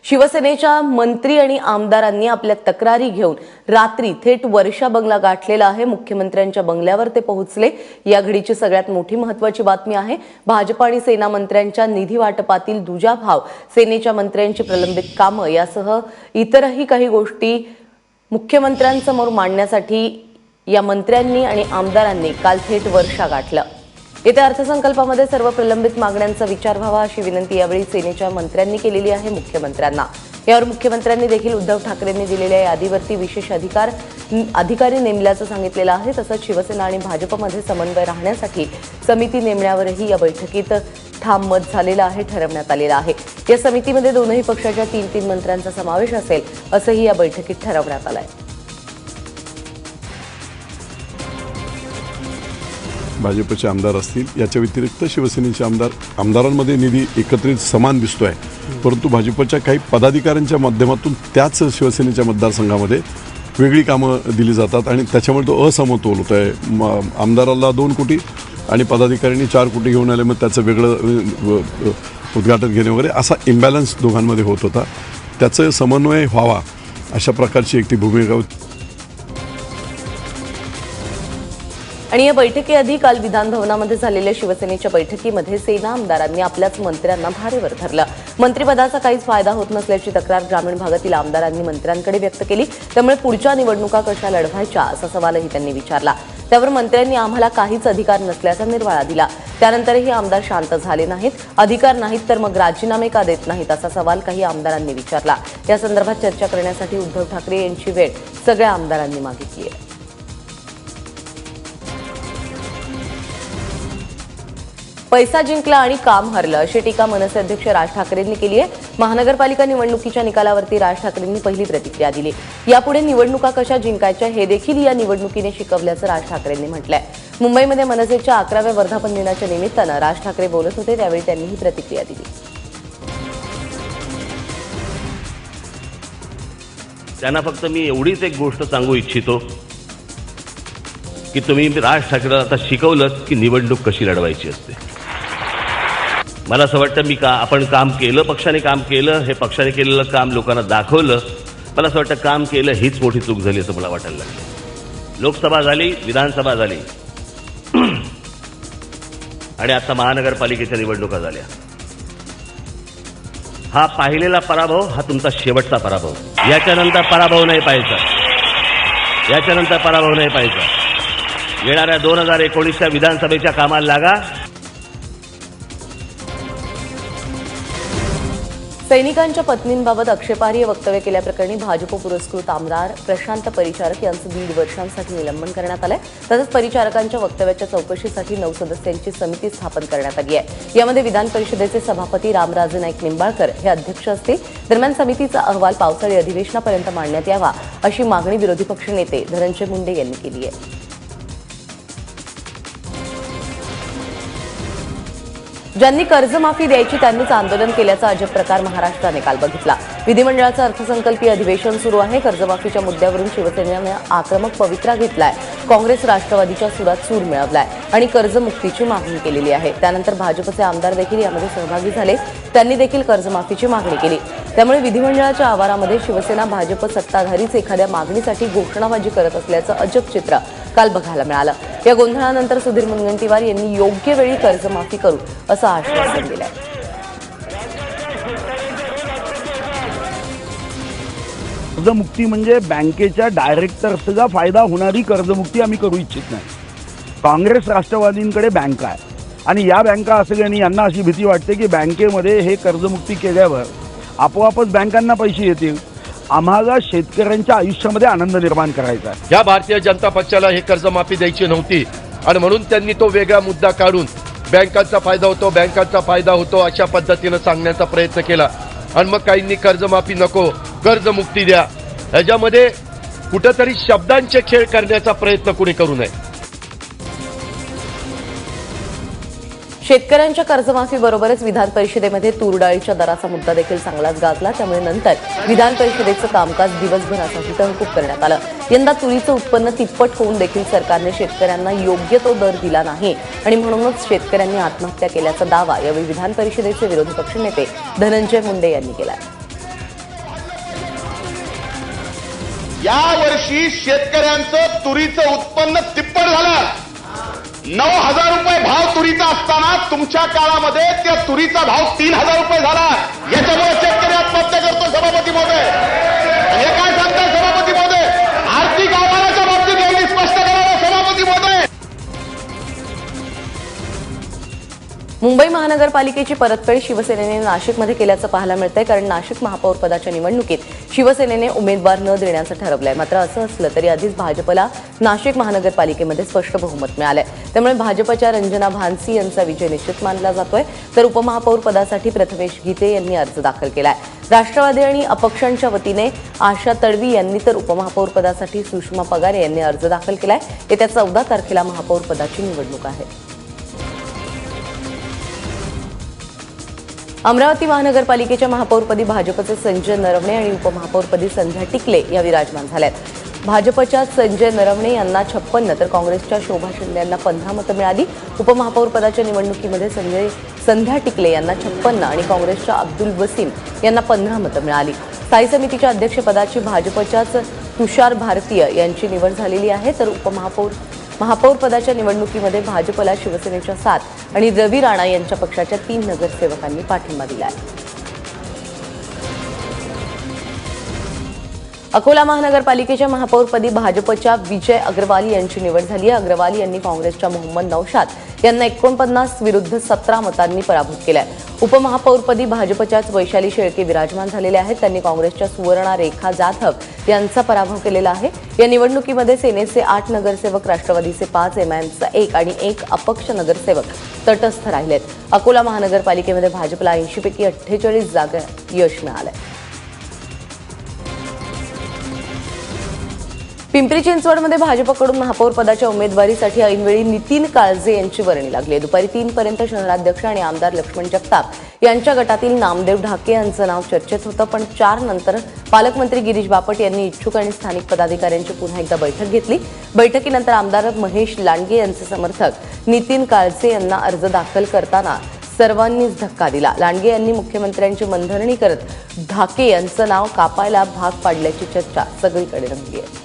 शिवसेनेच्या मंत्री आणि आमदारांनी आपल्या तक्रारी घेऊन रात्री थेट वर्षा बंगला गाठलेला आहे। मुख्यमंत्र्यांच्या बंगल्यावर ते पोहोचले। या घडीची सगळ्यात मोठी महत्त्वाची बातमी आहे, भाजप आणि सेना मंत्र्यांच्या निधी वाटपातील दुजाभाव, सेनेच्या मंत्र्यांची प्रलंबित कामं यासह इतरही काही गोष्टी मुख्यमंत्र्यांसमोर मांडण्यासाठी या मंत्र्यांनी आणि आमदारांनी काल थेट वर्षा गाठलं। येत्या अर्थसंकल्पामध्ये सर्व प्रलंबित मागण्यांचा विचार व्हावा अशी विनंती यावेळी सेनेच्या मंत्र्यांनी केलेली आहे मुख्यमंत्र्यांना। यावर मुख्यमंत्र्यांनी देखील उद्धव ठाकरेंनी दिलेल्या यादीवरती विशेष अधिकारी नेमल्याचं सांगितलेलं आहे। तसंच शिवसेना आणि भाजपमध्ये समन्वय राहण्यासाठी समिती नेमण्यावरही या बैठकीत ठाम मत झालेलं आहे, ठरवण्यात आलेलं आहे। या समितीमध्ये दोनही पक्षाच्या 3-3 मंत्र्यांचा समावेश असेल असंही या बैठकीत ठरवण्यात आलं आहे। भाजपचे आमदार असतील, याच्या व्यतिरिक्त शिवसेनेचे आमदारांमध्ये निधी एकत्रित समान दिसतोय, परंतु भाजपच्या काही पदाधिकाऱ्यांच्या माध्यमातून त्याच शिवसेनेच्या मतदारसंघामध्ये वेगळी कामं दिली जातात आणि त्याच्यामुळे तो असमतोल होत आहे। आमदाराला 2 कोटी आणि पदाधिकाऱ्यांनी 4 कोटी घेऊन आले, मग त्याचं वेगळं उद्घाटन घेणे वगैरे असा इम्बॅलन्स दोघांमध्ये होत होता। त्याचं समन्वय व्हावा अशा प्रकारची एक ती भूमिका होती। आणि या बैठकीआधी काल विधान भवनामध्ये झालेल्या शिवसेनेच्या बैठकीमध्ये सेना आमदारांनी आपल्याच मंत्र्यांना भारेवर धरलं। मंत्रिपदाचा काहीच फायदा होत नसल्याची तक्रार ग्रामीण भागातील आमदारांनी मंत्र्यांकडे व्यक्त केली। त्यामुळे पुढच्या निवडणुका कशा लढवायच्या असा सवालही त्यांनी विचारला। त्यावर मंत्र्यांनी आम्हाला काहीच अधिकार नसल्याचा निर्वाळा दिला। त्यानंतरही आमदार शांत झाले नाहीत। अधिकार नाहीत तर मग राजीनामे का देत नाहीत असा सवाल काही आमदारांनी विचारला। या संदर्भात चर्चा करण्यासाठी उद्धव ठाकरे यांची वेळ सगळ्या आमदारांनी मागितली आहे। पैसा जिंकला आणि काम हरलं अशी टीका मनसे अध्यक्ष राज ठाकरेंनी केली आहे। महानगरपालिका निवडणुकीच्या निकालावरती राज ठाकरेंनी पहिली प्रतिक्रिया दिली। यापुढे निवडणुका कशा जिंकायच्या हे देखील या निवडणुकीने शिकवल्याचं राज ठाकरेंनी म्हटलंय। मुंबईमध्ये मनसेच्या 11व्या वर्धापन दिनाच्या निमित्तानं राज ठाकरे बोलत होते, त्यावेळी त्यांनी ही प्रतिक्रिया दिली। त्यांना फक्त मी एवढीच एक गोष्ट सांगू इच्छितो की तुम्ही राज ठाकरेंना आता शिकवलं की निवडणूक कशी लढवायची असते। मला असं वाटतं आपण काम केलं, पक्षाने काम केलं, हे पक्षाने केलेलं काम लोकांना दाखवलं। मला असं वाटतं काम केलं हीच मोठी चूक झाली असं मला वाटायला लागलं। लोकसभा झाली, विधानसभा झाली आणि आता महानगरपालिकेच्या निवडणुका झाल्या। हा पाहिलेला पराभव हा तुमचा शेवटचा पराभव, याच्यानंतर पराभव नाही पाहायचा, याच्यानंतर पराभव नाही पाहायचा। येणाऱ्या 2019च्या विधानसभेच्या कामाला लागा। सैनिकांच्या पत्नींबाबत आक्षेपार्ह वक्तव्य केल्याप्रकरणी भाजप पुरस्कृत आमदार प्रशांत परिचारक यांचं 1.5 वर्षांसाठी निलंबन करण्यात आलंय। तसंच परिचारकांच्या वक्तव्याच्या चौकशीसाठी 9 सदस्यांची समिती स्थापन करण्यात आली आहे। यामध्ये विधान परिषदेचे सभापती रामराजे नाईक निंबाळकर हे अध्यक्ष असतील। दरम्यान समितीचा अहवाल पावसाळी अधिवेशनापर्यंत मांडण्यात यावा अशी मागणी विरोधी पक्षनेते धनंजय मुंडे यांनी केली आहे। ज्यांनी कर्जमाफी द्यायची त्यांनीच आंदोलन केल्याचा अजब प्रकार महाराष्ट्राने काल बघितला। विधिमंडळाचं अर्थसंकल्पीय अधिवेशन सुरू आहे। कर्जमाफीच्या मुद्द्यावरून शिवसेनेने आक्रमक पवित्रा घेतलाय। काँग्रेस राष्ट्रवादीच्या सुरात सूर मिळवलाय आणि कर्जमुक्तीची मागणी केलेली आहे। त्यानंतर भाजपचे आमदार देखील यामध्ये सहभागी झाले, त्यांनी देखील कर्जमाफीची मागणी केली। त्यामुळे विधिमंडळाच्या आवारामध्ये शिवसेना भाजप सत्ताधारीच एखाद्या मागणीसाठी घोषणाबाजी करत असल्याचं अजब चित्र काल बघायला मिळालं। या गोंधळानंतर सुधीर मुनगंटीवार यांनी योग्य वेळी कर्जमाफी करू असं आश्वासन दिलंय। कर्जमुक्ती म्हणजे बँकेच्या डायरेक्टर्सचा फायदा होणारी कर्जमुक्ती आम्ही करू इच्छित नाही। काँग्रेस राष्ट्रवादींकडे बँका आहे आणि या बँका असल्याने यांना अशी भीती वाटते की बँकेमध्ये हे कर्जमुक्ती केल्यावर आपोआपच बँकांना पैसे येतील। आम्हाला शेतकऱ्यांच्या आयुष्यामध्ये आनंद निर्माण करायचा आहे। या भारतीय जनता पक्षाला हे कर्जमाफी द्यायची नव्हती आणि म्हणून त्यांनी तो वेगळा मुद्दा काढून बँकांचा फायदा होतो अशा पद्धतीने सांगण्याचा प्रयत्न केला आणि मग काहींनी कर्जमाफी नको कर्जमुक्ती द्या, ह्याच्यामध्ये कुठेतरी शब्दांचे खेळ करण्याचा प्रयत्न कुणी करू नये। शेतकऱ्यांच्या कर्जमाफीबरोबरच विधान परिषदेमध्ये तूर डाळीच्या दराचा मुद्दा देखील चांगलाच गाजला। त्यामुळे नंतर विधान परिषदेचं कामकाज दिवसभरासाठी तहकूब करण्यात आलं। यंदा तुरीचं उत्पन्न तिप्पट होऊन देखील सरकारने शेतकऱ्यांना योग्य तो दर दिला नाही आणि म्हणूनच शेतकऱ्यांनी आत्महत्या केल्याचा दावा यावेळी विधान परिषदेचे विरोधी पक्षनेते धनंजय मुंडे यांनी केला। या वर्षी शेतकऱ्यांचं तुरीचं उत्पन्न तिप्पट झालं. 9,000 रुपये भाव तुरीचा असताना तुमच्या काळामध्ये त्या तुरीचा भाव 3,000 रुपये झाला. याच्यामुळे शेतकरी आत्महत्या करतो. सभापती महोदय, हे काय सांगताय सभापती महोदय? आर्थिक अहवालाच्या बाबतीत एवढी स्पष्ट करावं सभापती महोदय. मुंबई महानगरपालिकेची परतफेड शिवसेनेने नाशिकमध्ये केल्याचं पाहायला मिळतंय, कारण नाशिक महापौर पदाच्या निवडणुकीत शिवसेनेने उमेदवार न देण्याचं ठरवलंय. मात्र असं असलं तरी आधीच भाजपला नाशिक महानगरपालिकेमध्ये स्पष्ट बहुमत मिळालंय. त्यामुळे भाजपच्या रंजना भानसी यांचा विजय निश्चित मानला जातोय. तर उपमहापौर पदासाठी प्रथमेश गीते यांनी अर्ज दाखल केलाय. राष्ट्रवादी आणि अपक्षांच्या वतीने आशा तडवी यांनी तर उपमहापौर पदासाठी सुषमा पगारे यांनी अर्ज दाखल केलाय. येत्या 14 तारखेला महापौर पदाची निवडणूक आहे. अमरावती महानगरपालिकेच्या महापौरपदी भाजपचे संजय नरवणे आणि उपमहापौरपदी संध्या टिकले या विराजमान झाल्यात. भाजपच्या संजय नरवणे यांना 56 तर काँग्रेसच्या शोभा शिंदे यांना 15 मतं मिळाली. उपमहापौरपदाच्या निवडणुकीमध्ये संध्या टिकले यांना 56 आणि काँग्रेसच्या अब्दुल वसीम यांना 15 मतं मिळाली. स्थायी समितीच्या अध्यक्षपदाची भाजपच्याच तुषार भारतीय यांची निवड झालेली आहे. तर महापौर पदाच्या निवडणुकीमध्ये भाजपला शिवसेनेच्या 7 आणि रवी राणा यांच्या पक्षाच्या 3 नगरसेवकांनी पाठिंबा दिला आहे. अकोला महानगरपालिकेच्या महापौरपदी भाजपच्या विजय अग्रवाल यांची निवड झाली आहे. अग्रवाल यांनी काँग्रेसच्या मोहम्मद नौशाद यांना 49 विरुद्ध 17 मतांनी पराभूत केलं आहे. उपमहापौरपदी भाजपच्याच वैशाली शेळके विराजमान झालेले आहेत. त्यांनी काँग्रेसच्या सुवर्णा रेखा जाधव यांचा पराभव केलेला आहे. या निवडणुकीमध्ये सेनेचे 8 नगरसेवक, राष्ट्रवादीचे 5, एमआयएमचा 1 आणि 1 अपक्ष नगरसेवक तटस्थ राहिलेत. अकोला महानगरपालिकेमध्ये भाजपला 80 पैकी 48 जागा यश मिळालंय. पिंपरी चिंचवडमध्ये भाजपकडून महापौर पदाच्या उमेदवारीसाठी ऐनवेळी नितीन काळजे यांची वर्णी लागली. दुपारी 3 पर्यंत शहराध्यक्ष आणि आमदार लक्ष्मण जगताप यांच्या गटातील नामदेव ढाके यांचं नाव चर्चेत होतं. पण 4 नंतर पालकमंत्री गिरीश बापट यांनी इच्छुक आणि स्थानिक पदाधिकाऱ्यांची पुन्हा एकदा बैठक घेतली. बैठकीनंतर आमदार महेश लांडगे यांचे समर्थक नितीन काळजे यांना अर्ज दाखल करताना सर्वांनीच धक्का दिला. लांडगे यांनी मुख्यमंत्र्यांची मनधरणी करत ढाके यांचं नाव कापायला भाग पाडल्याची चर्चा सगळीकडे रंगली आहे.